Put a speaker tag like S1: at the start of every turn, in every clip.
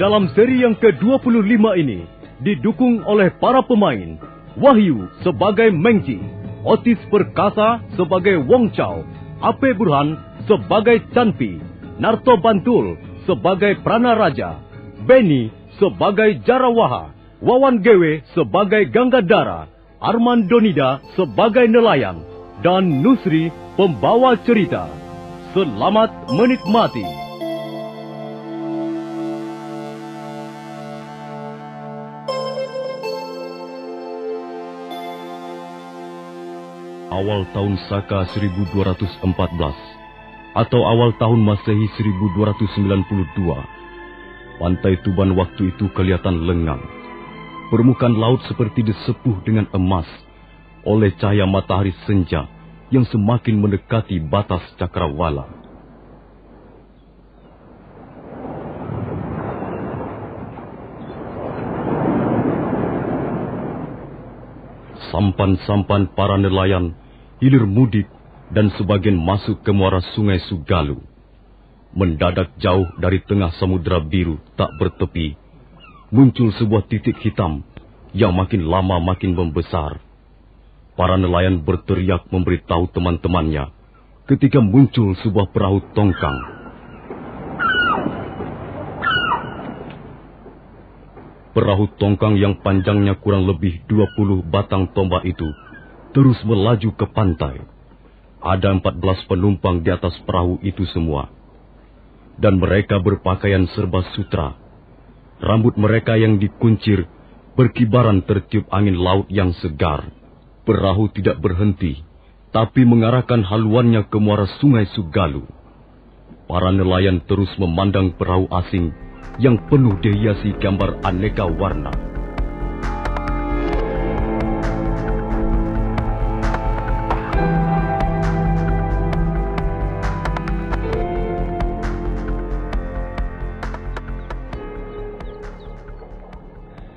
S1: dalam seri yang ke-25 ini didukung oleh para pemain Wahyu sebagai Mengji, Otis Perkasa sebagai Wong Chow, Ape Burhan sebagai Chanpi, Narto Bantul sebagai Prana Raja, Benny sebagai Jarawaha, Wawan Gewe sebagai Ganggadara, Arman Donida sebagai nelayan, dan Nusri pembawa cerita. Selamat menikmati. Awal tahun Saka 1214 atau awal tahun Masehi 1292, pantai Tuban waktu itu kelihatan lengang. Permukaan laut seperti disepuh dengan emas oleh cahaya matahari senja yang semakin mendekati batas cakrawala. Sampan-sampan para nelayan hilir mudik dan sebagian masuk ke muara sungai Sugalu. Mendadak jauh dari tengah samudera biru tak bertepi, muncul sebuah titik hitam yang makin lama makin membesar. Para nelayan berteriak memberitahu teman-temannya ketika muncul sebuah perahu tongkang. Perahu tongkang yang panjangnya kurang lebih 20 batang tombak itu terus melaju ke pantai. Ada 14 penumpang di atas perahu itu semua. Dan mereka berpakaian serba sutra. Rambut mereka yang dikuncir berkibaran tertiup angin laut yang segar. Perahu tidak berhenti, tapi mengarahkan haluannya ke muara sungai Sugalu. Para nelayan terus memandang perahu asing yang penuh dihiasi gambar aneka warna.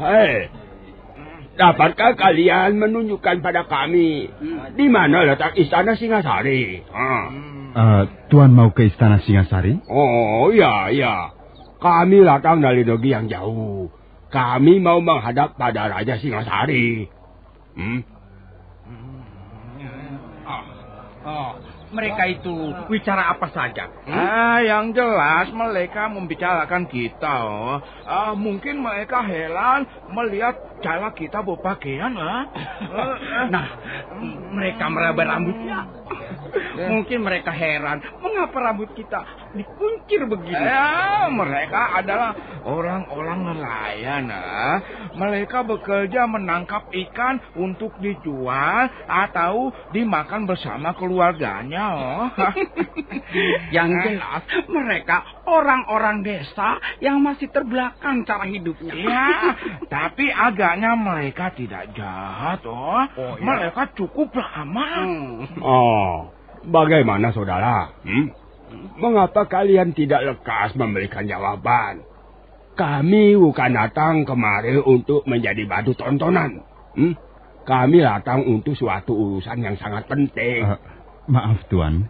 S2: Hei, dapatkah kalian menunjukkan pada kami di mana letak istana Singasari?
S3: Tuan mau ke istana Singasari?
S2: Oh, iya. Kami datang dari negeri yang jauh. Kami mau menghadap pada Raja Singasari.
S4: Mereka itu bicara apa saja?
S5: Yang jelas mereka membicarakan kita. Mungkin mereka heran melihat cara kita berpakaian.
S4: Nah, mereka meraba rambutnya. Mungkin mereka heran mengapa rambut kita dikuncir begini.
S5: Mereka adalah orang-orang nelayan. Mereka bekerja menangkap ikan untuk dijual atau dimakan bersama keluarganya.
S4: Yang jelas mereka orang-orang desa yang masih terbelakang cara hidupnya.
S5: Ya, tapi agaknya mereka tidak jahat.
S4: Ya?
S5: Mereka cukup ramah.
S2: Bagaimana saudara? Mengapa kalian tidak lekas memberikan jawaban? Kami bukan datang kemari untuk menjadi batu tontonan. Kami datang untuk suatu urusan yang sangat penting.
S3: Maaf Tuan,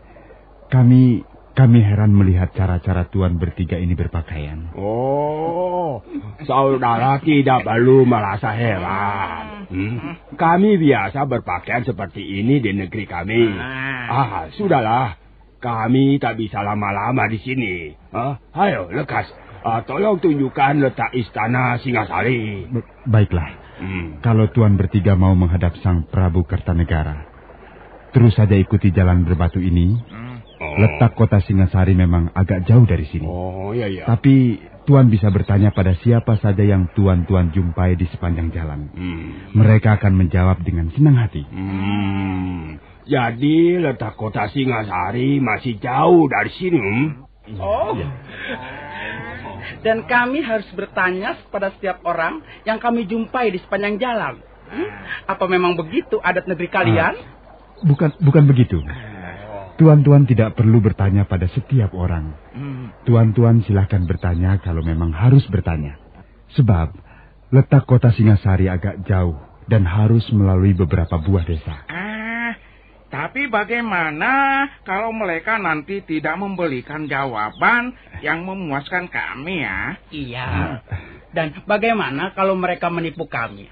S3: kami heran melihat cara-cara Tuan bertiga ini berpakaian.
S2: Oh, saudara tidak perlu merasa heran. Kami biasa berpakaian seperti ini di negeri kami. Sudahlah, kami tak bisa lama-lama di sini. Ayo, lekas, tolong tunjukkan letak istana Singasari.
S3: Baiklah, kalau Tuan bertiga mau menghadap Sang Prabu Kertanegara, terus saja ikuti jalan berbatu ini. Letak kota Singasari memang agak jauh dari sini.
S2: Iya.
S3: Tapi Tuan bisa bertanya pada siapa saja yang Tuan jumpai di sepanjang jalan. Mereka akan menjawab dengan senang hati.
S2: Jadi letak kota Singasari masih jauh dari sini.
S4: Ya. Dan kami harus bertanya kepada setiap orang yang kami jumpai di sepanjang jalan. Apa memang begitu adat negeri kalian?
S3: Bukan begitu. Tuan-tuan tidak perlu bertanya pada setiap orang. Tuan-tuan silahkan bertanya kalau memang harus bertanya. Sebab letak kota Singasari agak jauh dan harus melalui beberapa buah desa.
S5: Tapi bagaimana kalau mereka nanti tidak memberikan jawaban yang memuaskan kami ya?
S4: Iya. Dan bagaimana kalau mereka menipu kami?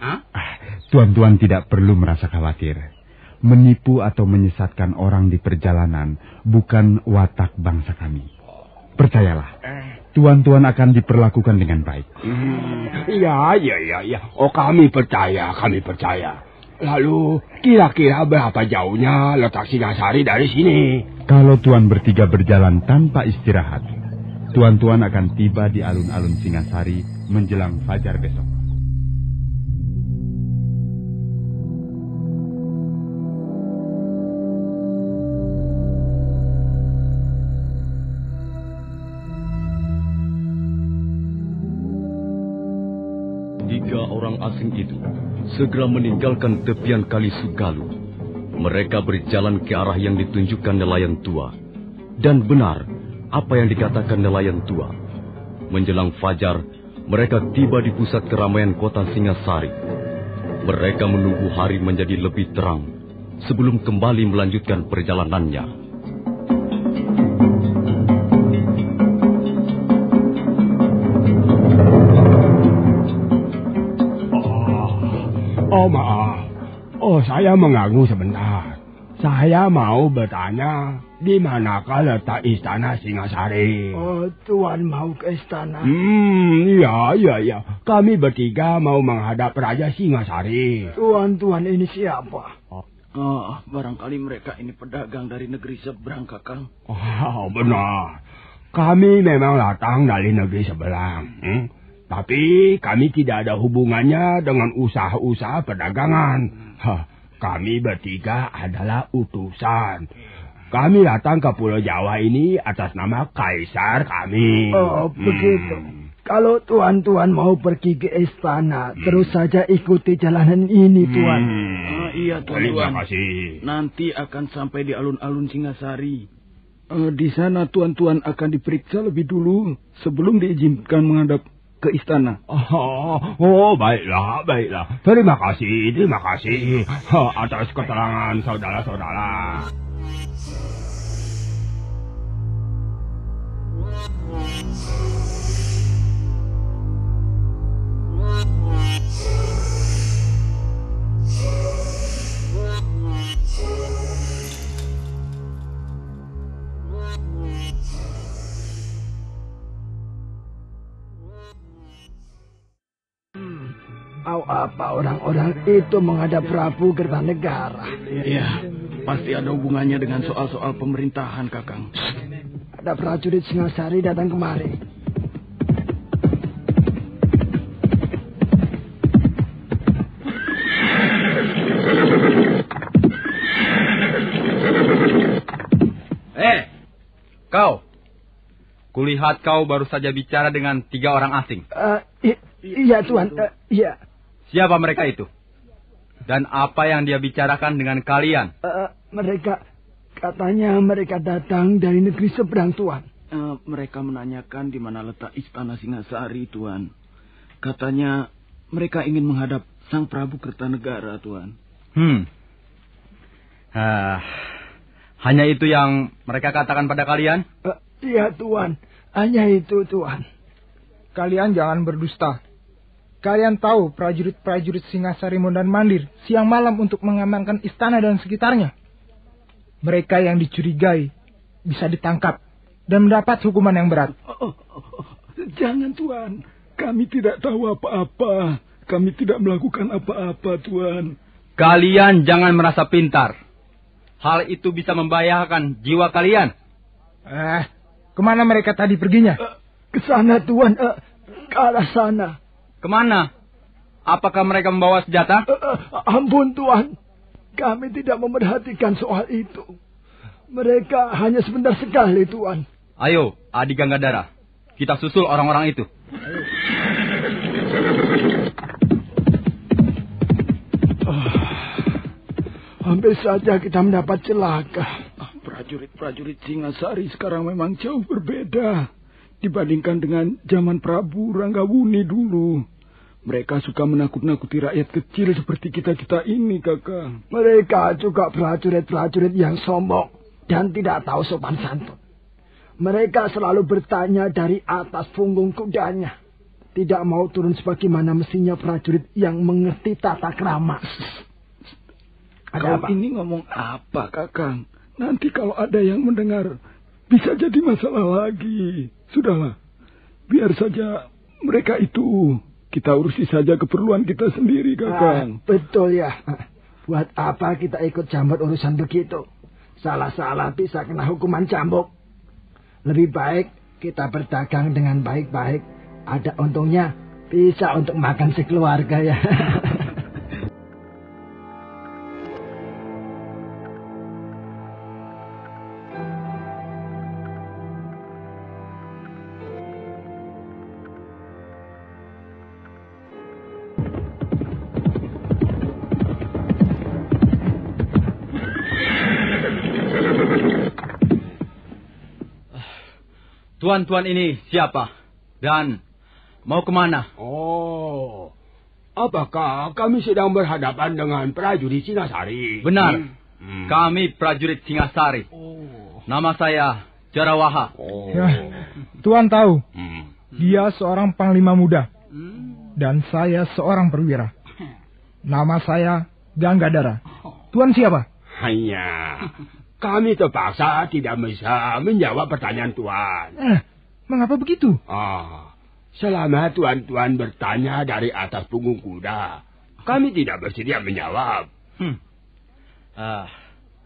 S3: Tuan-tuan tidak perlu merasa khawatir. Menipu atau menyesatkan orang di perjalanan bukan watak bangsa kami. Percayalah, tuan-tuan akan diperlakukan dengan baik.
S2: Iya. Oh, kami percaya. Lalu, kira-kira berapa jauhnya letak Singasari dari sini?
S3: Kalau tuan bertiga berjalan tanpa istirahat, tuan-tuan akan tiba di alun-alun Singasari menjelang fajar besok.
S1: Tiga orang asing itu segera meninggalkan tepian Kali Sugalu. Mereka berjalan ke arah yang ditunjukkan nelayan tua. Dan benar apa yang dikatakan nelayan tua. Menjelang fajar, mereka tiba di pusat keramaian kota Singasari. Mereka menunggu hari menjadi lebih terang sebelum kembali melanjutkan perjalanannya.
S2: Oh, maaf. Oh, saya mengganggu sebentar. Saya mau bertanya, di manakah letak istana Singasari?
S6: Oh, Tuan mau ke istana?
S2: Iya. Kami bertiga mau menghadap Raja Singasari.
S6: Tuan ini siapa?
S5: Barangkali mereka ini pedagang dari negeri seberang, Kakang.
S2: Oh, benar. Kami memang datang dari negeri seberang. Tapi kami tidak ada hubungannya dengan usaha-usaha perdagangan. Kami bertiga adalah utusan. Kami datang ke Pulau Jawa ini atas nama Kaisar kami.
S6: Oh, begitu. Kalau tuan-tuan mau pergi ke istana, terus saja ikuti jalanan ini, Tuan.
S5: Iya, Tuan.
S2: Terima kasih.
S5: Nanti akan sampai di alun-alun Singasari. Di sana tuan-tuan akan diperiksa lebih dulu sebelum diizinkan menghadap ke istana.
S2: Oh, baiklah. Terima kasih atas keterangan saudara-saudara.
S6: Apa orang-orang itu menghadap Prabu Kertanegara?
S5: Iya, pasti ada hubungannya dengan soal-soal pemerintahan, Kakang.
S6: Ada prajurit Singasari datang kemari.
S7: Kau. Kulihat kau baru saja bicara dengan 3 orang asing.
S6: Iya, Tuan. Iya.
S7: Siapa mereka itu? Dan apa yang dia bicarakan dengan kalian?
S6: Katanya mereka datang dari negeri seberang, Tuan.
S5: Mereka menanyakan di mana letak istana Singasari, Tuan. Katanya mereka ingin menghadap Sang Prabu Kertanegara, Tuan.
S7: Hanya itu yang mereka katakan pada kalian?
S6: Iya, Tuan. Hanya itu, Tuan.
S8: Kalian jangan berdusta. Kalian tahu prajurit-prajurit Singasari mondar-mandir siang malam untuk mengamankan istana dan sekitarnya. Mereka yang dicurigai bisa ditangkap dan mendapat hukuman yang berat.
S5: Jangan, Tuan. Kami tidak tahu apa-apa. Kami tidak melakukan apa-apa, Tuan.
S7: Kalian jangan merasa pintar. Hal itu bisa membahayakan jiwa kalian.
S8: Kemana mereka tadi perginya?
S6: Ke sana, Tuan. Ke arah sana.
S7: Kemana? Apakah mereka membawa senjata?
S6: Ampun, Tuan. Kami tidak memerhatikan soal itu. Mereka hanya sebentar sekali, Tuan.
S7: Ayo, Adi Ganggadara. Kita susul orang-orang itu.
S6: Hampir saja kita mendapat celaka.
S5: Prajurit-prajurit Singasari sekarang memang jauh berbeda dibandingkan dengan zaman Prabu Ranggawuni dulu. Mereka suka menakut-nakuti rakyat kecil seperti kita-kita ini, Kakang.
S6: Mereka juga prajurit-prajurit yang sombong dan tidak tahu sopan santun. Mereka selalu bertanya dari atas punggung kudanya. Tidak mau turun sebagaimana mestinya prajurit yang mengerti tata krama.
S5: Kau ini ngomong apa, Kakang? Nanti kalau ada yang mendengar, bisa jadi masalah lagi. Sudahlah, biar saja mereka itu. Kita urusi saja keperluan kita sendiri, Kakang.
S6: Betul ya. Buat apa kita ikut campur urusan begitu? Salah-salah bisa kena hukuman cambuk. Lebih baik kita berdagang dengan baik-baik. Ada untungnya, bisa untuk makan sekeluarga ya.
S7: Tuan-tuan ini siapa? Dan mau kemana?
S2: Oh, apakah kami sedang berhadapan dengan prajurit Singasari?
S7: Benar, kami prajurit Singasari. Nama saya Jarawaha.
S8: Ya, Tuan tahu, dia seorang panglima muda. Dan saya seorang perwira. Nama saya Ganggadara. Tuan siapa?
S2: Hanya... Kami terpaksa tidak bisa menjawab pertanyaan Tuan.
S8: Mengapa begitu?
S2: Selama Tuan-Tuan bertanya dari atas punggung kuda, kami tidak bersedia menjawab.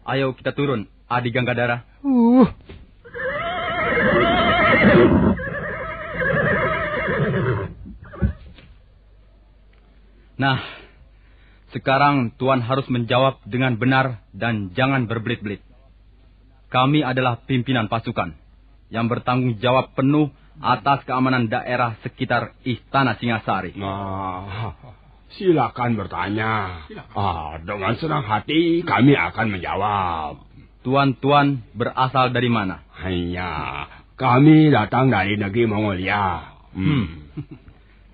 S7: Ayo kita turun, Adi Ganggadara. Nah, sekarang Tuan harus menjawab dengan benar dan jangan berbelit-belit. Kami adalah pimpinan pasukan yang bertanggung jawab penuh atas keamanan daerah sekitar Istana Singasari.
S2: Silakan bertanya. Dengan senang hati kami akan menjawab.
S7: Tuan-tuan berasal dari mana?
S2: Hanya kami datang dari negeri Mongolia.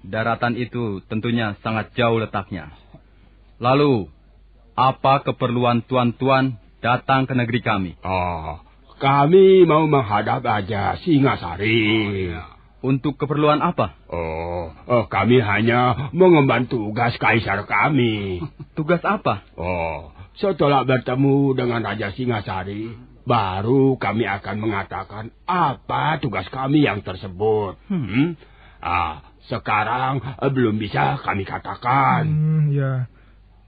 S7: Daratan itu tentunya sangat jauh letaknya. Lalu, apa keperluan tuan-tuan datang ke negeri kami?
S2: Kami mau menghadap Raja Singasari.
S7: Untuk keperluan apa?
S2: Kami hanya mengemban tugas kaisar kami.
S7: Tugas apa?
S2: Setelah bertemu dengan Raja Singasari, baru kami akan mengatakan apa tugas kami yang tersebut. Sekarang belum bisa kami katakan.
S8: Ya.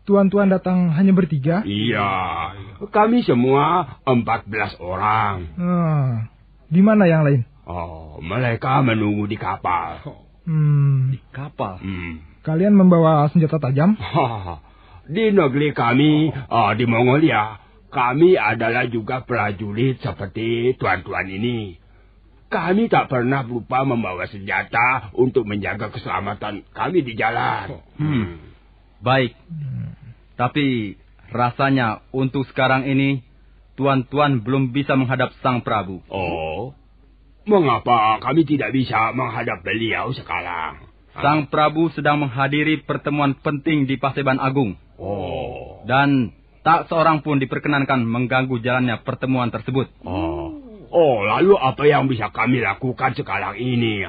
S8: Tuan-tuan datang hanya bertiga?
S2: Iya, kami semua 14 orang.
S8: Di mana yang lain?
S2: Mereka menunggu di kapal.
S7: Di kapal?
S8: Kalian membawa senjata tajam?
S2: Di negeri kami, di Mongolia, kami adalah juga prajurit seperti tuan-tuan ini. Kami tak pernah lupa membawa senjata untuk menjaga keselamatan kami di jalan.
S7: Baik, tapi rasanya untuk sekarang ini tuan-tuan belum bisa menghadap Sang Prabu.
S2: Mengapa kami tidak bisa menghadap beliau sekarang?
S7: Sang Prabu sedang menghadiri pertemuan penting di Paseban Agung. Dan tak seorang pun diperkenankan mengganggu jalannya pertemuan tersebut.
S2: Lalu apa yang bisa kami lakukan sekarang ini,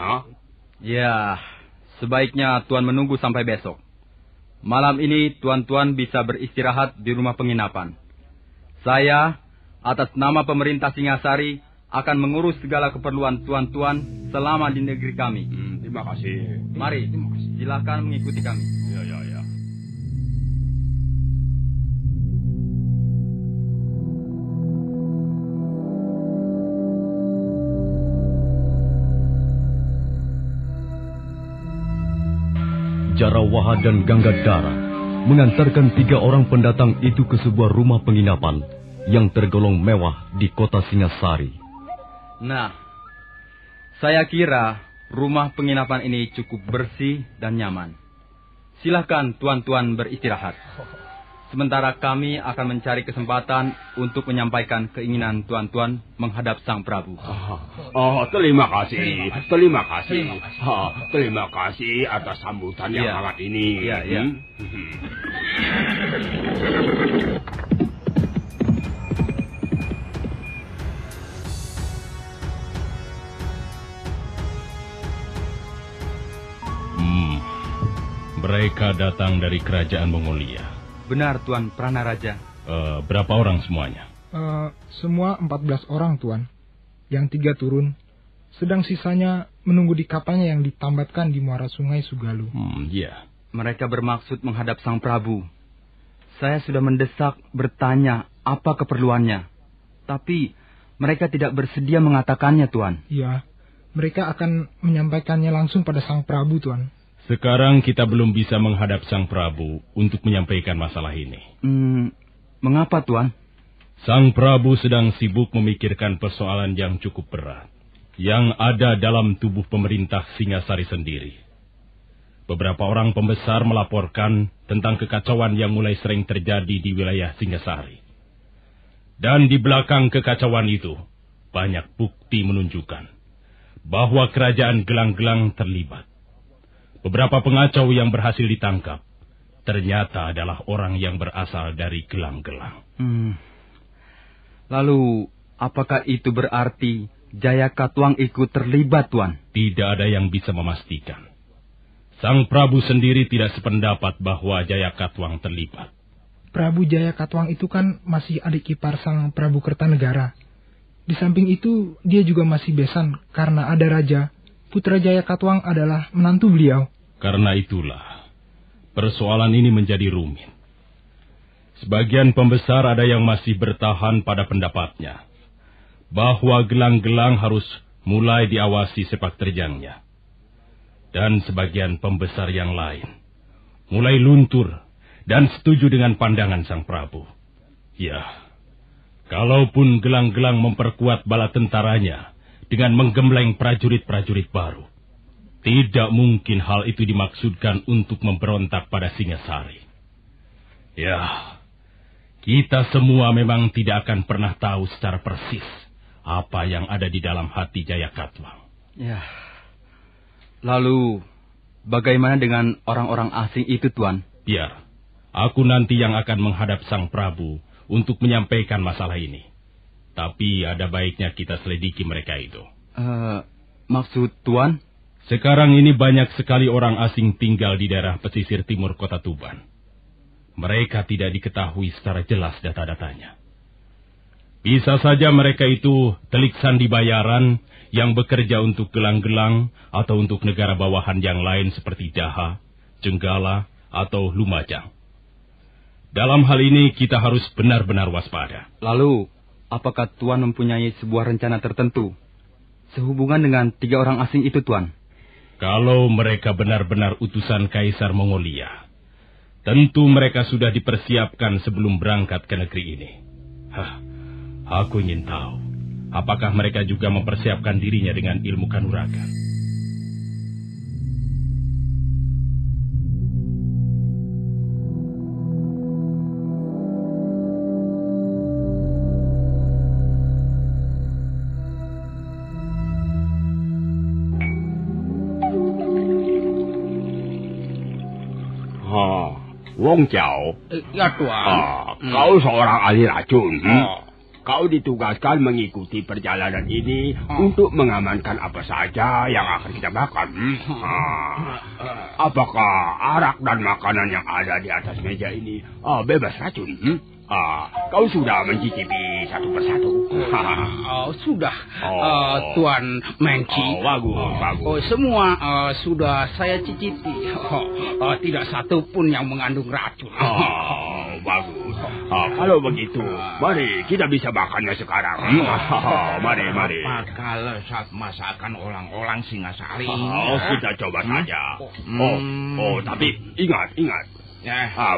S7: Ya, sebaiknya tuan menunggu sampai besok. Malam ini tuan-tuan bisa beristirahat di rumah penginapan. Saya, atas nama pemerintah Singasari, akan mengurus segala keperluan tuan-tuan selama di negeri kami.
S2: Terima kasih.
S7: Mari, silakan mengikuti kami.
S2: Ya.
S1: Jarawaha dan Ganggadara mengantarkan 3 orang pendatang itu ke sebuah rumah penginapan yang tergolong mewah di kota Singasari.
S7: Nah, saya kira rumah penginapan ini cukup bersih dan nyaman. Silahkan tuan-tuan beristirahat. Sementara kami akan mencari kesempatan untuk menyampaikan keinginan tuan-tuan menghadap Sang Prabu.
S2: Terima kasih. Terima kasih. Terima kasih atas sambutan yang hangat ini.
S7: Iya.
S9: Mereka datang dari kerajaan Mongolia.
S7: Benar, Tuan Pranaraja.
S9: Berapa orang semuanya?
S8: Semua 14 orang, Tuan. Yang 3 turun, sedang sisanya menunggu di kapalnya yang ditambatkan di muara sungai Sugalu.
S9: Iya.
S7: Mereka bermaksud menghadap Sang Prabu. Saya sudah mendesak bertanya apa keperluannya. Tapi mereka tidak bersedia mengatakannya, Tuan.
S8: Iya, mereka akan menyampaikannya langsung pada Sang Prabu, Tuan.
S9: Sekarang kita belum bisa menghadap Sang Prabu untuk menyampaikan masalah ini.
S7: Mengapa, Tuan?
S9: Sang Prabu sedang sibuk memikirkan persoalan yang cukup berat yang ada dalam tubuh pemerintah Singasari sendiri. Beberapa orang pembesar melaporkan tentang kekacauan yang mulai sering terjadi di wilayah Singasari. Dan di belakang kekacauan itu, banyak bukti menunjukkan bahwa kerajaan Gelang-Gelang terlibat. Beberapa pengacau yang berhasil ditangkap ternyata adalah orang yang berasal dari Gelang-Gelang.
S7: Lalu, apakah itu berarti Jaya Katuang ikut terlibat, Tuan?
S9: Tidak ada yang bisa memastikan. Sang Prabu sendiri tidak sependapat bahwa Jaya Katuang terlibat.
S8: Prabu Jaya Katuang itu kan masih adik ipar Sang Prabu Kertanegara. Di samping itu, dia juga masih besan karena ada raja. Putra Jaya Katuang adalah menantu beliau.
S9: Karena itulah, persoalan ini menjadi rumit. Sebagian pembesar ada yang masih bertahan pada pendapatnya, bahwa Gelang-Gelang harus mulai diawasi sepak terjangnya. Dan sebagian pembesar yang lain mulai luntur dan setuju dengan pandangan Sang Prabu. Ya, kalaupun Gelang-Gelang memperkuat bala tentaranya dengan menggembleng prajurit-prajurit baru, tidak mungkin hal itu dimaksudkan untuk memberontak pada Singasari. Ya, kita semua memang tidak akan pernah tahu secara persis apa yang ada di dalam hati Jaya Katuang.
S7: Ya. Lalu, bagaimana dengan orang-orang asing itu, Tuan?
S9: Biar, aku nanti yang akan menghadap Sang Prabu untuk menyampaikan masalah ini. Tapi ada baiknya kita selidiki mereka itu.
S7: Maksud Tuan?
S9: Sekarang ini banyak sekali orang asing tinggal di daerah pesisir timur kota Tuban. Mereka tidak diketahui secara jelas data-datanya. Bisa saja mereka itu telik sandi bayaran yang bekerja untuk Gelang-Gelang atau untuk negara bawahan yang lain seperti Daha, Jenggala, atau Lumajang. Dalam hal ini kita harus benar-benar waspada.
S7: Lalu, apakah Tuan mempunyai sebuah rencana tertentu sehubungan dengan 3 orang asing itu, Tuan?
S9: Kalau mereka benar-benar utusan Kaisar Mongolia, tentu mereka sudah dipersiapkan sebelum berangkat ke negeri ini. Aku ingin tahu, apakah mereka juga mempersiapkan dirinya dengan ilmu kanuragan?
S2: Wong Jiao.
S4: Ya, Tuan.
S2: Kau seorang ahli racun. Kau ditugaskan mengikuti perjalanan ini untuk mengamankan apa saja yang akan kita makan. Apakah arak dan makanan yang ada di atas meja ini bebas racun? Kau sudah mencicipi satu persatu?
S4: Sudah, Tuan Menci.
S2: Bagus.
S4: Semua sudah saya cicipi. Tidak satu pun yang mengandung racun.
S2: Bagus. Kalau begitu, mari kita bisa makannya sekarang. Mari.
S10: Kalau saat masakan orang-orang Singasari.
S2: Kita coba saja. Tapi ingat.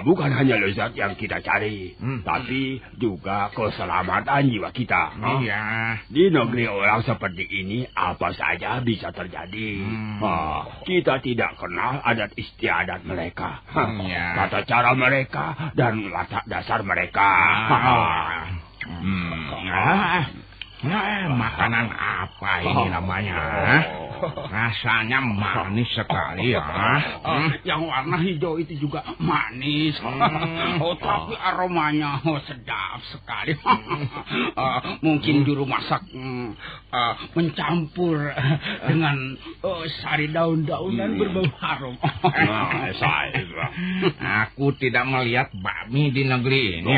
S2: Bukan hanya lezat yang kita cari, tapi juga keselamatan jiwa kita.
S10: Iya.
S2: Di negeri orang seperti ini, apa saja bisa terjadi. Kita tidak kenal adat istiadat mereka, tata cara mereka, dan watak dasar mereka.
S10: Makanan apa ini namanya? Rasanya manis sekali ya.
S4: Yang warna hijau itu juga manis. Tapi aromanya sedap sekali. Mungkin juru masak mencampur dengan sari daun-daunan berbau harum.
S10: Aku tidak melihat bakmi di negeri ini.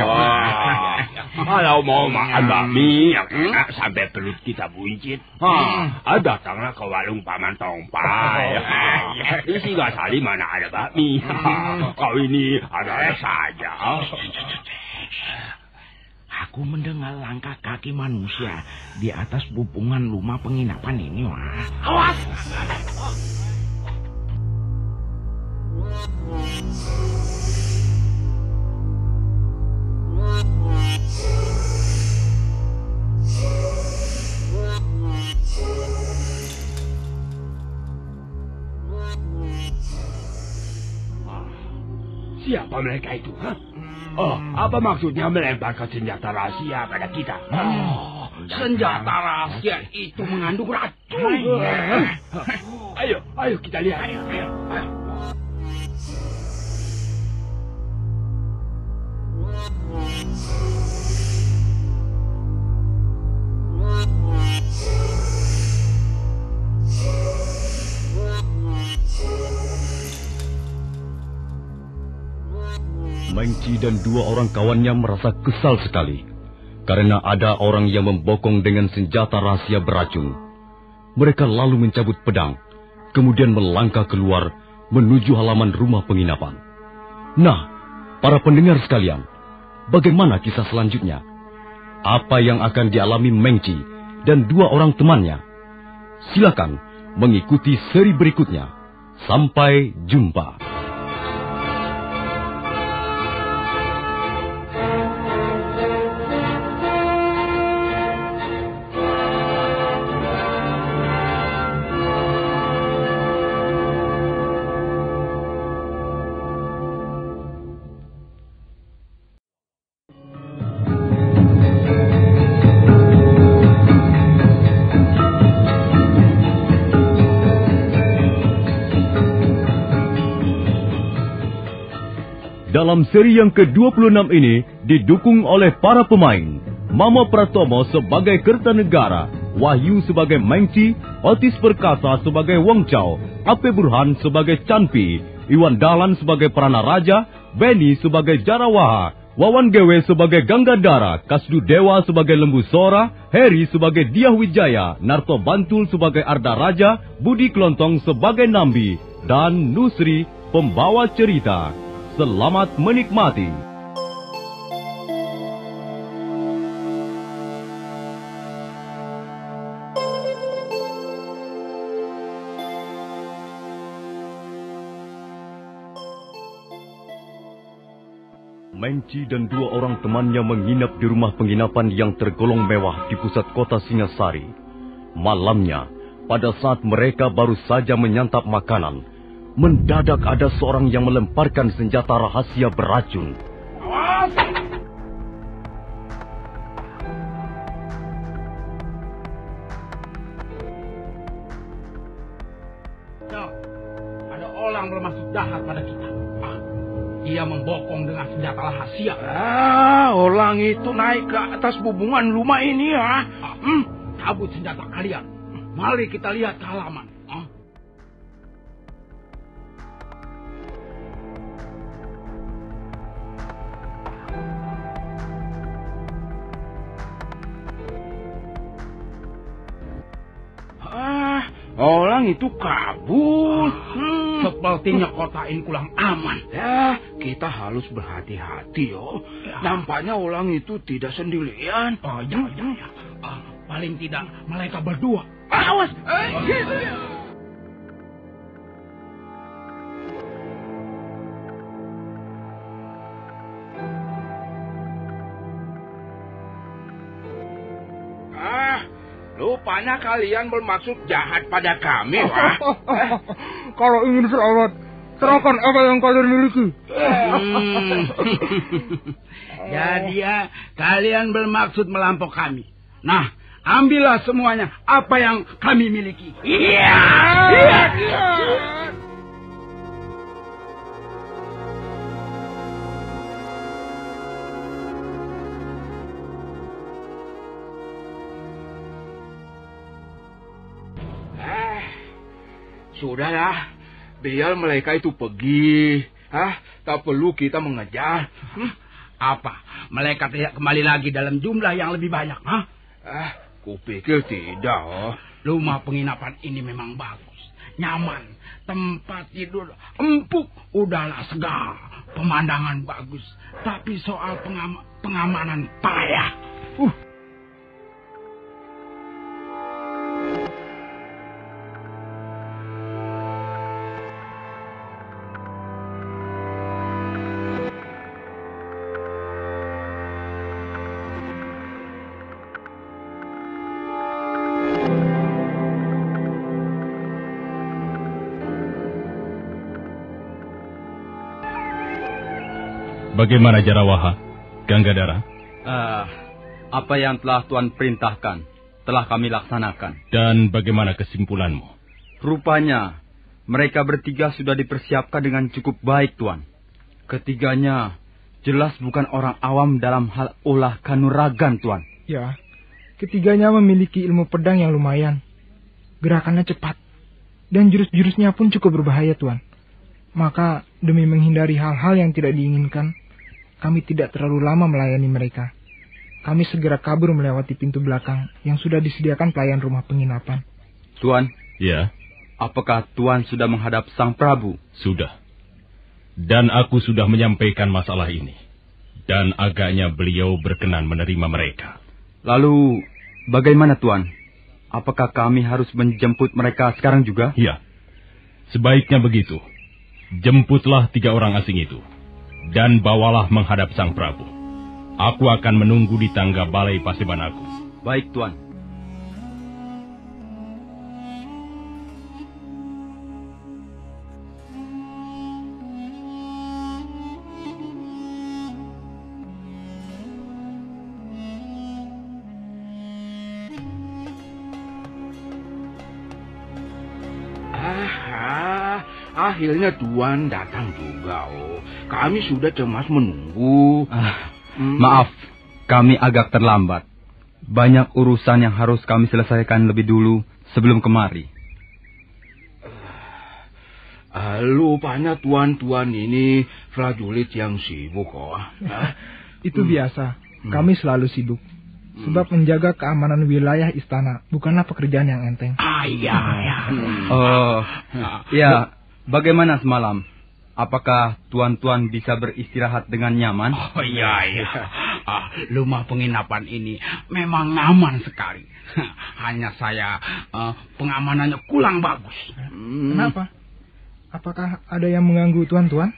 S2: Kalau mau makan bakmi yang enak sampai perut kita buncit, datanglah ke warung Paman Tongpai. Di Singasari mana ada bakmi. Kau ini ada saja.
S10: Aku mendengar langkah kaki manusia di atas bumbungan rumah penginapan ini.
S4: Awas!
S2: Siapa mereka itu? Apa maksudnya melemparkan senjata rahasia pada kita?
S4: Senjata rahasia itu mengandung racun.
S2: Ayo kita lihat. Ayo.
S1: Mengci dan dua orang kawannya merasa kesal sekali karena ada orang yang membokong dengan senjata rahasia beracun. Mereka lalu mencabut pedang, kemudian melangkah keluar menuju halaman rumah penginapan. Nah, para pendengar sekalian, bagaimana kisah selanjutnya? Apa yang akan dialami Mengci dan dua orang temannya? Silakan mengikuti seri berikutnya. Sampai jumpa. Dalam seri yang ke-26 ini didukung oleh para pemain Mama Pratomo sebagai Kertanegara, Wahyu sebagai Mengci, Otis Perkasa sebagai Wong Chao, Ape Burhan sebagai Chanpi, Iwan Dahlan sebagai Prana Raja, Benny sebagai Jarawaha, Wawan Gewe sebagai Ganggadara, Kasdu Dewa sebagai Lembu Sora, Heri sebagai Diah Wijaya, Narto Bantul sebagai Arda Raja, Budi Klontong sebagai Nambi, dan Nusri pembawa cerita. Selamat menikmati. Mengci dan dua orang temannya menginap di rumah penginapan yang tergolong mewah di pusat kota Singasari. Malamnya, pada saat mereka baru saja menyantap makanan, mendadak ada seorang yang melemparkan senjata rahasia beracun.
S4: Awas! Ada orang bermaksud jahat pada kita. Dia membokong dengan senjata rahasia.
S10: Orang itu naik ke atas bumbungan rumah ini ya.
S4: Cabut senjata kalian. Mari kita lihat ke halaman.
S10: Orang itu kabur.
S4: Sepertinya kota ini kurang aman.
S10: Ya, kita harus berhati-hati yo. Nampaknya orang itu tidak sendirian.
S4: Ya. Paling tidak mereka berdua. Awas!
S10: Rupanya kalian bermaksud jahat pada kami, wah.
S5: Kalau ingin selamat, serahkan apa yang kalian miliki.
S2: Jadi ya, kalian bermaksud melampau kami. Nah, ambillah semuanya apa yang kami miliki. Iya.
S10: Sudahlah, biar mereka itu pergi. Tak perlu kita mengejar.
S2: Apa? Mereka tidak kembali lagi dalam jumlah yang lebih banyak,
S10: Kupikir tidak.
S2: Rumah penginapan ini memang bagus, nyaman, tempat tidur empuk, udara segar, pemandangan bagus. Tapi soal pengamanan payah.
S9: Bagaimana Jarawaha, Ganggadara?
S7: Apa yang telah Tuan perintahkan telah kami laksanakan.
S9: Dan bagaimana kesimpulanmu?
S7: Rupanya mereka bertiga sudah dipersiapkan dengan cukup baik, Tuan. Ketiganya jelas bukan orang awam dalam hal olah kanuragan, Tuan.
S8: Ya, ketiganya memiliki ilmu pedang yang lumayan. Gerakannya cepat. Dan jurus-jurusnya pun cukup berbahaya, Tuan. Maka demi menghindari hal-hal yang tidak diinginkan, kami tidak terlalu lama melayani mereka. Kami segera kabur melewati pintu belakang yang sudah disediakan pelayan rumah penginapan.
S7: Tuan.
S9: Ya.
S7: Apakah Tuan sudah menghadap Sang Prabu?
S9: Sudah. Dan aku sudah menyampaikan masalah ini. Dan agaknya beliau berkenan menerima mereka.
S7: Lalu, bagaimana Tuan? Apakah kami harus menjemput mereka sekarang juga?
S9: Ya. Sebaiknya begitu. Jemputlah 3 orang asing itu. Dan bawalah menghadap Sang Prabu. Aku akan menunggu di tangga balai Paseban aku.
S7: Baik, Tuan.
S10: Akhirnya Tuan datang juga, Kami sudah cemas menunggu.
S7: Maaf, kami agak terlambat. Banyak urusan yang harus kami selesaikan lebih dulu sebelum kemari.
S10: Lupanya tuan-tuan ini prajurit yang sibuk,
S8: Itu biasa. Kami selalu sibuk. Sebab menjaga keamanan wilayah istana bukanlah pekerjaan yang enteng.
S7: Ya, bagaimana semalam? Apakah tuan-tuan bisa beristirahat dengan nyaman?
S2: Rumah penginapan ini memang nyaman sekali. Hanya saya pengamanannya kurang bagus.
S8: Kenapa? Apakah ada yang mengganggu tuan-tuan?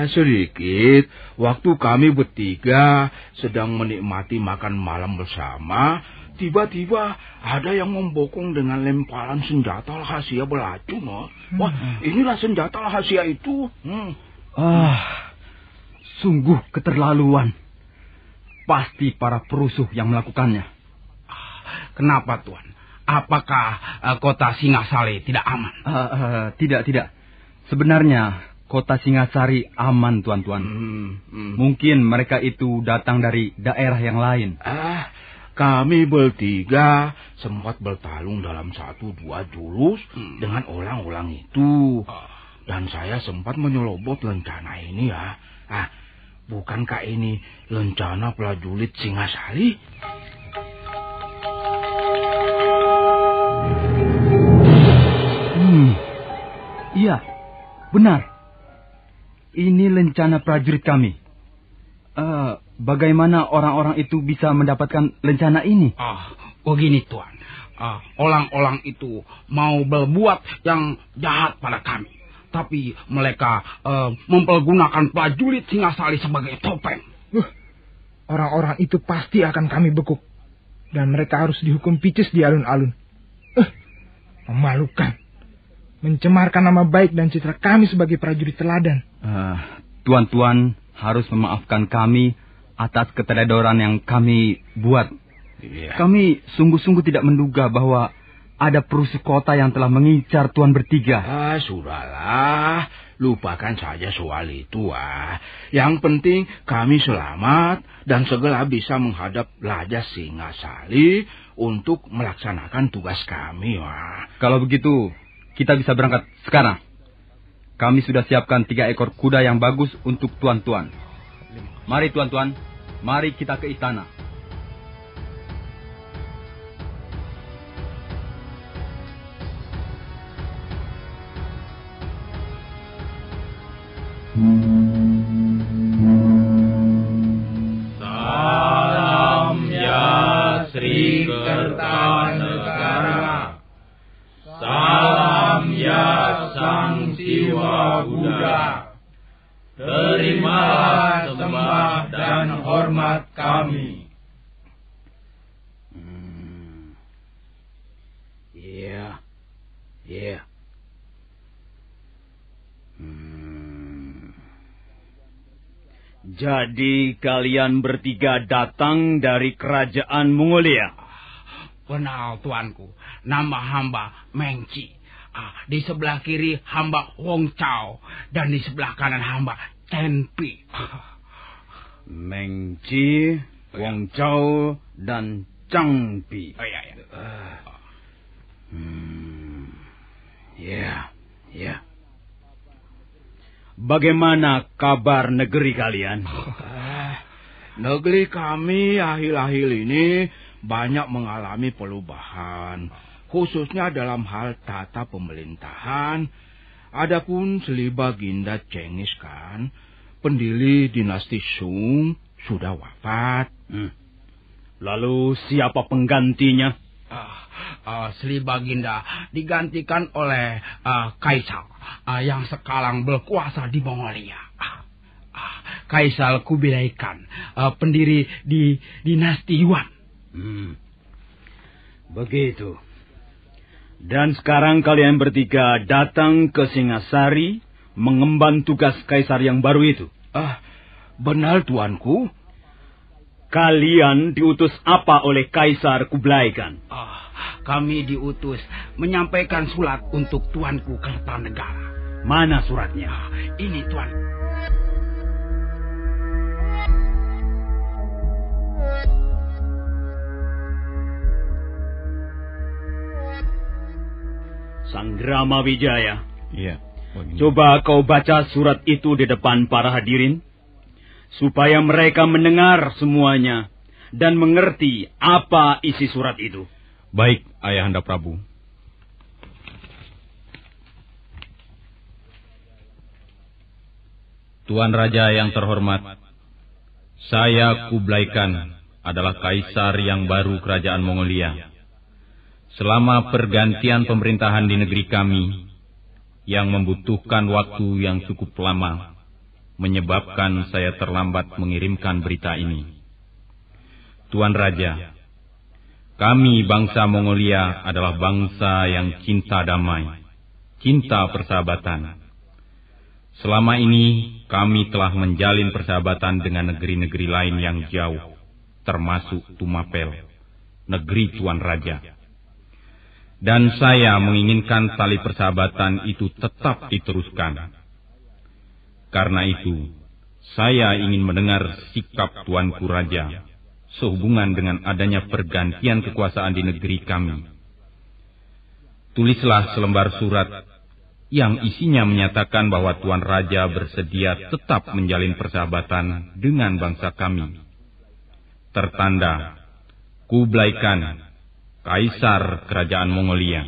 S10: Sedikit. Waktu kami bertiga sedang menikmati makan malam bersama, tiba-tiba ada yang membokong dengan lemparan senjata rahasia beracun. Wah, inilah senjata rahasia itu.
S7: Sungguh keterlaluan. Pasti para perusuh yang melakukannya.
S2: Kenapa, Tuan? Apakah kota Singasari tidak aman?
S7: Tidak. Sebenarnya kota Singasari aman, tuan-tuan. Mungkin mereka itu datang dari daerah yang lain.
S10: Kami bertiga sempat bertarung dalam 1-2 jurus dengan orang-orang itu. Dan saya sempat menyelobot lencana ini, bukankah ini lencana prajurit Singasari?
S7: Iya, benar. Ini lencana prajurit kami. Bagaimana orang-orang itu bisa mendapatkan lencana ini?
S2: Begini, Tuan. Orang-orang itu mau berbuat yang jahat pada kami. Tapi mereka mempergunakan prajurit Singasari sebagai topeng.
S8: Orang-orang itu pasti akan kami bekuk. dan mereka harus dihukum picis di alun-alun. Memalukan. Mencemarkan nama baik dan citra kami sebagai prajurit teladan.
S7: Tuan-tuan harus memaafkan kami atas keteledoran yang kami buat. Kami sungguh-sungguh tidak menduga bahwa ada perusuh kota yang telah mengincar tuan bertiga.
S10: Sudahlah, lupakan saja soal itu. Yang penting kami selamat dan segera bisa menghadap Raja Singasari untuk melaksanakan tugas kami.
S7: Kalau begitu, kita bisa berangkat sekarang. Kami sudah siapkan 3 ekor kuda yang bagus untuk tuan-tuan. Mari tuan-tuan, mari kita ke istana.
S9: Salam ya Sri Kertanegara. Salam ya Sang Siwa Buddha. Terimalah sembah dan hormat kami.
S10: Iya.
S1: Jadi kalian bertiga datang dari kerajaan Mongolia?
S4: Benar, tuanku. Nama hamba Mengci. Di sebelah kiri hamba Wong Chao. Dan di sebelah kanan hamba Tenpi.
S1: Mengci, Wong Chao, dan Changpi.
S10: Ya.
S1: Bagaimana kabar negeri kalian?
S10: Negeri kami akhir-akhir ini banyak mengalami perubahan, khususnya dalam hal tata pemerintahan. Adapun Sri Baginda Cenghis Khan, pendiri dinasti Sung, sudah wafat.
S1: Lalu siapa penggantinya?
S4: Sri Baginda digantikan oleh Kaisar yang sekarang berkuasa di Mongolia. Kaisar Kubilai Khan, pendiri di dinasti Yuan.
S1: Begitu. Dan sekarang kalian bertiga datang ke Singasari mengemban tugas kaisar yang baru itu.
S10: Benar, tuanku.
S1: Kalian diutus apa oleh Kaisar Kublai Khan?
S4: Kami diutus menyampaikan surat untuk tuanku Kertanegara.
S1: Mana suratnya?
S4: Ini, tuan.
S1: Sanggrama Wijaya.
S3: Iya.
S1: Coba kau baca surat itu di depan para hadirin, supaya mereka mendengar semuanya dan mengerti apa isi surat itu.
S9: Baik, Ayahanda Prabu. Tuan Raja yang terhormat, saya Kublai Khan adalah kaisar yang baru kerajaan Mongolia. Selama pergantian pemerintahan di negeri kami, yang membutuhkan waktu yang cukup lama, menyebabkan saya terlambat mengirimkan berita ini. Tuan Raja, kami bangsa Mongolia adalah bangsa yang cinta damai, cinta persahabatan. Selama ini kami telah menjalin persahabatan dengan negeri-negeri lain yang jauh, termasuk Tumapel, negeri Tuan Raja. Dan saya menginginkan tali persahabatan itu tetap diteruskan. Karena itu, saya ingin mendengar sikap Tuanku Raja sehubungan dengan adanya pergantian kekuasaan di negeri kami. Tulislah selembar surat yang isinya menyatakan bahwa Tuan Raja bersedia tetap menjalin persahabatan dengan bangsa kami. Tertanda Kublai Khan, Kaisar Kerajaan Mongolia.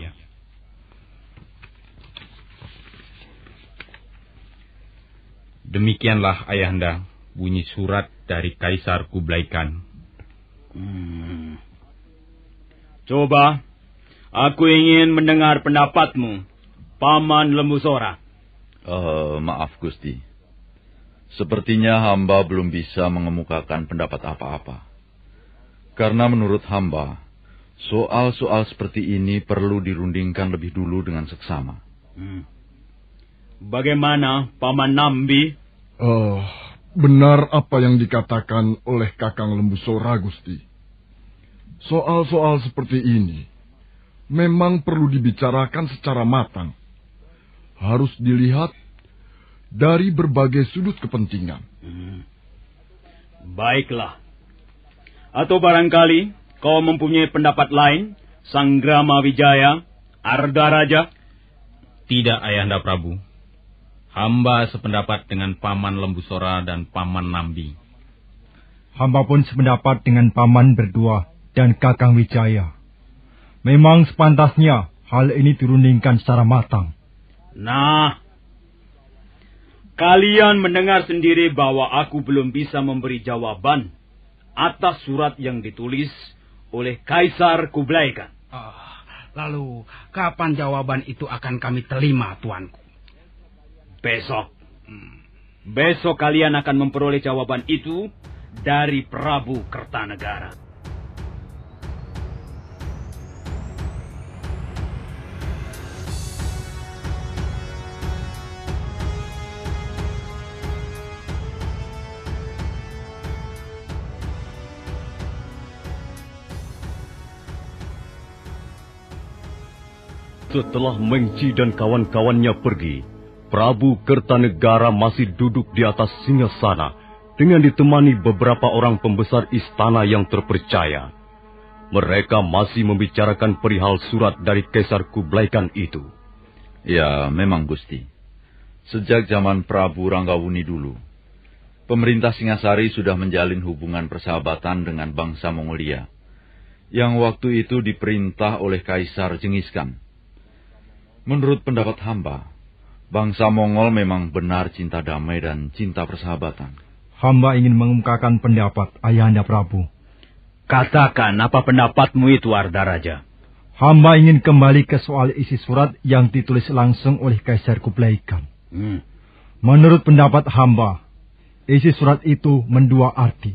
S9: Demikianlah Ayahanda bunyi surat dari Kaisar Kublai Khan.
S1: Coba, aku ingin mendengar pendapatmu, Paman Lembu Sora.
S11: Maaf Gusti. Sepertinya hamba belum bisa mengemukakan pendapat apa-apa. Karena menurut hamba, soal-soal seperti ini perlu dirundingkan lebih dulu dengan seksama.
S12: Bagaimana, Paman Nambi?
S13: Benar apa yang dikatakan oleh Kakang Lembusora, Gusti. Soal-soal seperti ini memang perlu dibicarakan secara matang. Harus dilihat dari berbagai sudut kepentingan.
S12: Baiklah. Atau barangkali kau mempunyai pendapat lain, Sanggrama Wijaya, Ardaraja?
S9: Tidak, Ayahanda Prabu. Hamba sependapat dengan Paman Lembusora dan Paman Nambi.
S14: Hamba pun sependapat dengan Paman berdua dan Kakang Wijaya. Memang sepantasnya hal ini dirundingkan secara matang.
S12: Nah, kalian mendengar sendiri bahwa aku belum bisa memberi jawaban atas surat yang ditulis oleh Kaisar Kublai Khan.
S4: Lalu, kapan jawaban itu akan kami terima, Tuanku?
S12: Besok. Besok kalian akan memperoleh jawaban itu dari Prabu Kertanegara.
S1: Setelah Mengci dan kawan-kawannya pergi, Prabu Kertanegara masih duduk di atas singgasana dengan ditemani beberapa orang pembesar istana yang terpercaya. Mereka masih membicarakan perihal surat dari Kaisar Kublai Khan itu.
S11: Ya, memang Gusti. Sejak zaman Prabu Ranggawuni dulu, pemerintah Singasari sudah menjalin hubungan persahabatan dengan bangsa Mongolia, yang waktu itu diperintah oleh Kaisar Genghis Khan. Menurut pendapat hamba, bangsa Mongol memang benar cinta damai dan cinta persahabatan.
S14: Hamba ingin mengemukakan pendapat Ayahanda Prabu.
S12: Katakan apa pendapatmu itu, Ardaraja.
S14: Hamba ingin kembali ke soal isi surat yang ditulis langsung oleh Kaisar Kublai Khan. Menurut pendapat hamba, isi surat itu mendua arti.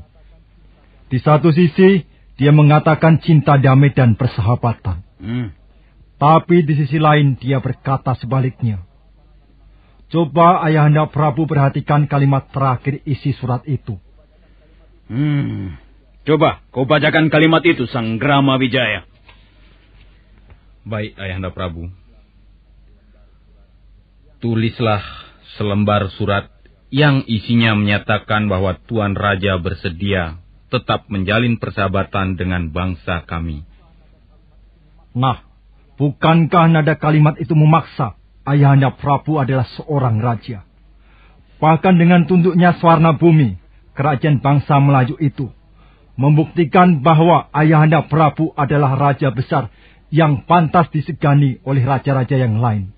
S14: Di satu sisi, dia mengatakan cinta damai dan persahabatan. Tapi di sisi lain dia berkata sebaliknya. Coba Ayahanda Prabu perhatikan kalimat terakhir isi surat itu.
S12: Coba kau bacakan kalimat itu, Sanggrama Wijaya.
S9: Baik, Ayahanda Prabu. Tulislah selembar surat yang isinya menyatakan bahwa Tuan Raja bersedia tetap menjalin persahabatan dengan bangsa kami.
S14: Nah, bukankah nada kalimat itu memaksa Ayahanda Prabu adalah seorang raja? Bahkan dengan tunduknya Swarna Bumi, kerajaan bangsa Melayu itu membuktikan bahwa Ayahanda Prabu adalah raja besar yang pantas disegani oleh raja-raja yang lain.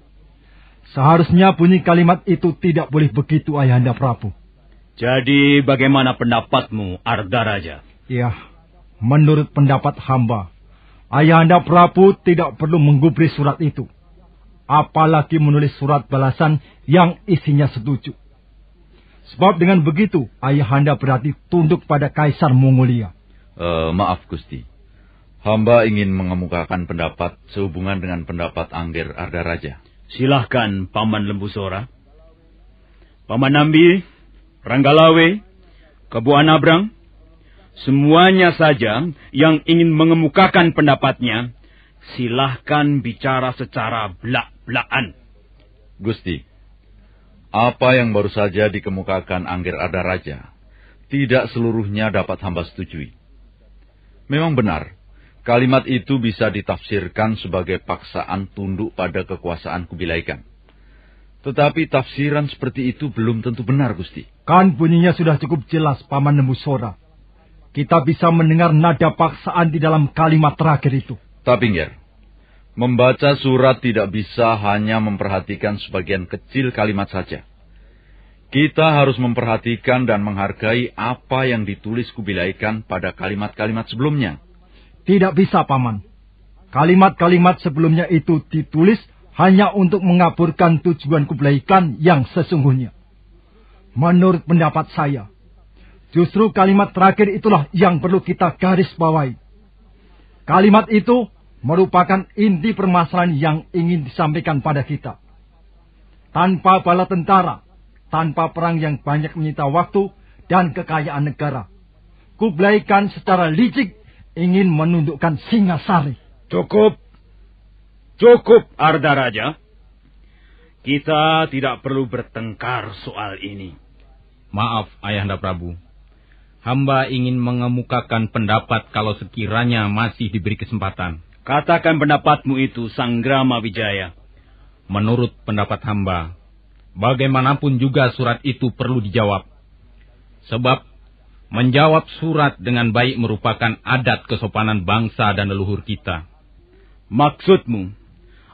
S14: Seharusnya bunyi kalimat itu tidak boleh begitu, Ayahanda Prabu.
S12: Jadi bagaimana pendapatmu, Ardaraja?
S14: Ya, menurut pendapat hamba, Ayahanda Prabu tidak perlu menggubris surat itu. Apalagi menulis surat balasan yang isinya setuju. Sebab dengan begitu, Ayahanda berarti tunduk pada Kaisar Mongolia.
S11: Maaf, Gusti. Hamba ingin mengemukakan pendapat sehubungan dengan pendapat Angger Ardaraja.
S12: Silahkan, Paman Lembusora. Paman Nambi, Ranggalawe, Kebu Anabrang, semuanya saja yang ingin mengemukakan pendapatnya, silahkan bicara secara belak-belakan.
S11: Gusti, apa yang baru saja dikemukakan Angger Ardaraja, tidak seluruhnya dapat hamba setujui. Memang benar, kalimat itu bisa ditafsirkan sebagai paksaan tunduk pada kekuasaan Kubilai Khan. Tetapi tafsiran seperti itu belum tentu benar, Gusti.
S14: Kan bunyinya sudah cukup jelas, Paman Lembusora. Kita bisa mendengar nada paksaan di dalam kalimat terakhir itu.
S11: Tapi, Nger, membaca surat tidak bisa hanya memperhatikan sebagian kecil kalimat saja. Kita harus memperhatikan dan menghargai apa yang ditulis Kubilai Khan pada kalimat-kalimat sebelumnya.
S14: Tidak bisa, Paman. Kalimat-kalimat sebelumnya itu ditulis hanya untuk mengaburkan tujuan Kublai Khan yang sesungguhnya. Menurut pendapat saya, Justru kalimat terakhir itulah yang perlu kita garis bawahi. Kalimat itu merupakan inti permasalahan yang ingin disampaikan pada kita. Tanpa bala tentara, tanpa perang yang banyak menyita waktu dan kekayaan negara, Kublai Khan secara licik ingin menundukkan Singasari.
S12: Cukup. Cukup, Arda Raja. Kita tidak perlu bertengkar soal ini.
S7: Maaf, Ayahanda Prabu. Hamba ingin mengemukakan pendapat kalau sekiranya masih diberi kesempatan.
S12: Katakan pendapatmu itu, Sanggrama Wijaya.
S7: Menurut pendapat hamba, bagaimanapun juga surat itu perlu dijawab. Sebab menjawab surat dengan baik merupakan adat kesopanan bangsa dan leluhur kita.
S12: Maksudmu,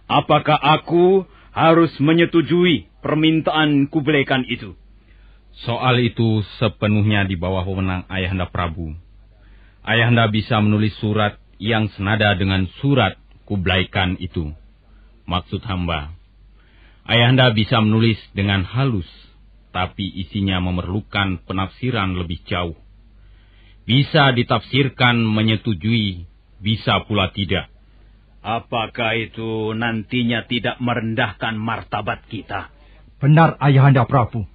S12: apakah aku harus menyetujui permintaan Kublai Khan itu?
S7: Soal itu sepenuhnya di bawah wewenang Ayahanda Prabu. Ayahanda bisa menulis surat yang senada dengan surat Kublai Khan itu. Maksud hamba, Ayahanda bisa menulis dengan halus, tapi isinya memerlukan penafsiran lebih jauh. Bisa ditafsirkan menyetujui, bisa pula tidak.
S12: Apakah itu nantinya tidak merendahkan martabat kita?
S14: Benar, Ayahanda Prabu.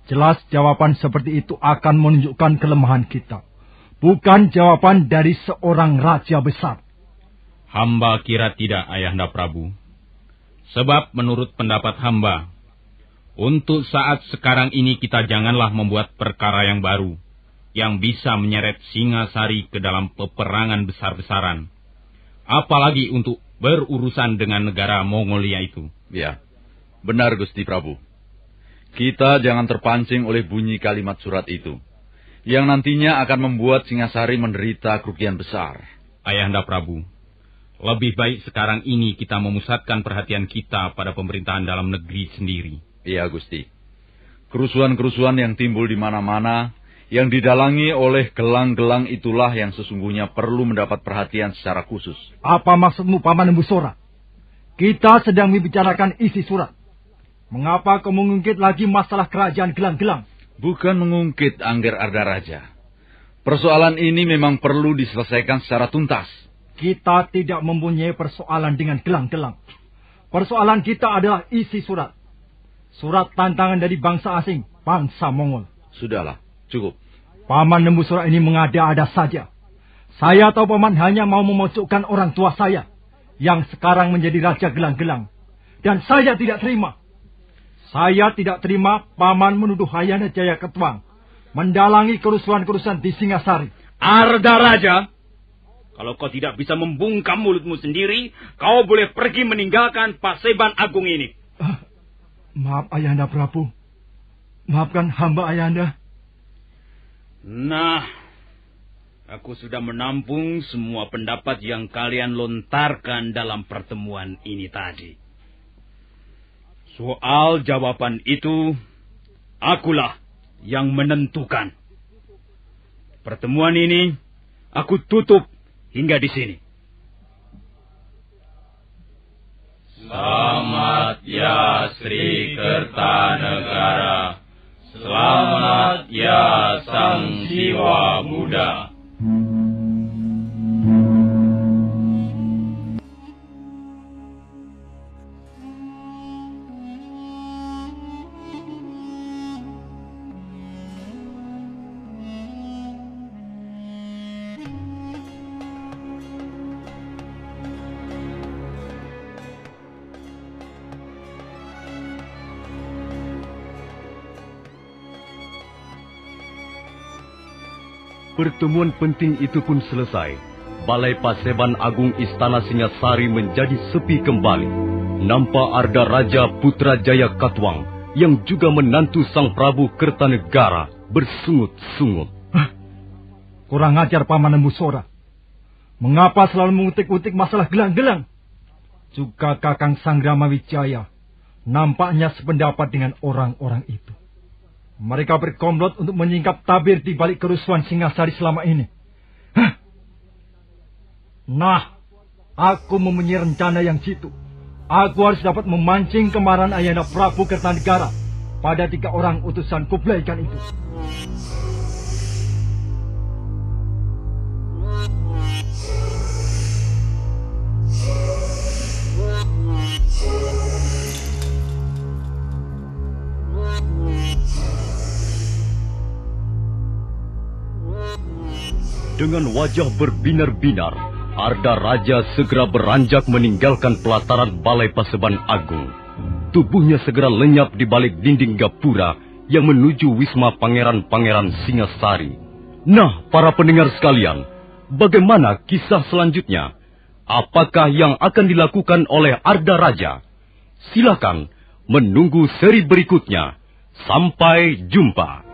S14: Jelas jawaban seperti itu akan menunjukkan kelemahan kita. Bukan jawaban dari seorang raja besar.
S7: Hamba kira tidak, Ayahanda Prabu. Sebab menurut pendapat hamba, untuk saat sekarang ini kita janganlah membuat perkara yang baru, yang bisa menyeret Singasari ke dalam peperangan besar-besaran. Apalagi untuk berurusan dengan negara Mongolia itu.
S11: Ya, benar Gusti Prabu. Kita jangan terpancing oleh bunyi kalimat surat itu, yang nantinya akan membuat Singasari menderita kerugian besar.
S7: Ayahanda Prabu, lebih baik sekarang ini kita memusatkan perhatian kita pada pemerintahan dalam negeri sendiri.
S11: Iya, Gusti. Kerusuhan-kerusuhan yang timbul di mana-mana, yang didalangi oleh gelang-gelang itulah yang sesungguhnya perlu mendapat perhatian secara khusus.
S14: Apa maksudmu, Paman Embusora? Kita sedang membicarakan isi surat. Mengapa kau mengungkit lagi masalah kerajaan gelang-gelang?
S11: Bukan mengungkit, Angger Arda Raja. Persoalan ini memang perlu diselesaikan secara tuntas.
S14: Kita tidak mempunyai persoalan dengan gelang-gelang. Persoalan kita adalah isi surat. Surat tantangan dari bangsa asing, bangsa Mongol.
S11: Sudahlah, cukup.
S14: Paman Embusora ini mengada-ada saja. Saya tahu Paman hanya mau memojokkan orang tua saya, yang sekarang menjadi raja gelang-gelang. Dan saya tidak terima. Saya tidak terima Paman menuduh Hayana Jaya Ketwang mendalangi kerusuhan-kerusuhan di Singasari.
S12: Arda Raja, kalau kau tidak bisa membungkam mulutmu sendiri, kau boleh pergi meninggalkan Paseban Agung ini.
S14: Maaf Ayahanda Prabu. Maafkan hamba Ayahanda.
S12: Nah, aku sudah menampung semua pendapat yang kalian lontarkan dalam pertemuan ini tadi. Soal jawaban itu, akulah yang menentukan. Pertemuan ini, aku tutup hingga di sini.
S9: Selamat ya Sri Kertanegara. Selamat ya Sang Siwa Buddha.
S1: Pertemuan penting itu pun selesai. Balai Paseban Agung Istana Singasari menjadi sepi kembali. Nampak Arda Raja Putra Jaya Katwang yang juga menantu Sang Prabu Kertanegara bersungut-sungut.
S14: Kurang ajar Paman Embusora. Mengapa selalu mengutik-utik masalah gelang-gelang? Juga Kakang Sanggrama Wijaya nampaknya sependapat dengan orang-orang itu. Mereka berkomplot untuk menyingkap tabir di balik kerusuhan Singasari selama ini. Nah, aku mempunyai rencana yang jitu. Aku harus dapat memancing kemarahan Ayahanda Prabu Kertanegara pada 3 orang utusan Kublai Khan itu.
S1: Dengan wajah berbinar-binar, Arda Raja segera beranjak meninggalkan pelataran Balai Paseban Agung. Tubuhnya segera lenyap di balik dinding gapura yang menuju wisma pangeran-pangeran Singasari. Nah, para pendengar sekalian, bagaimana kisah selanjutnya? Apakah yang akan dilakukan oleh Arda Raja? Silakan menunggu seri berikutnya. Sampai jumpa.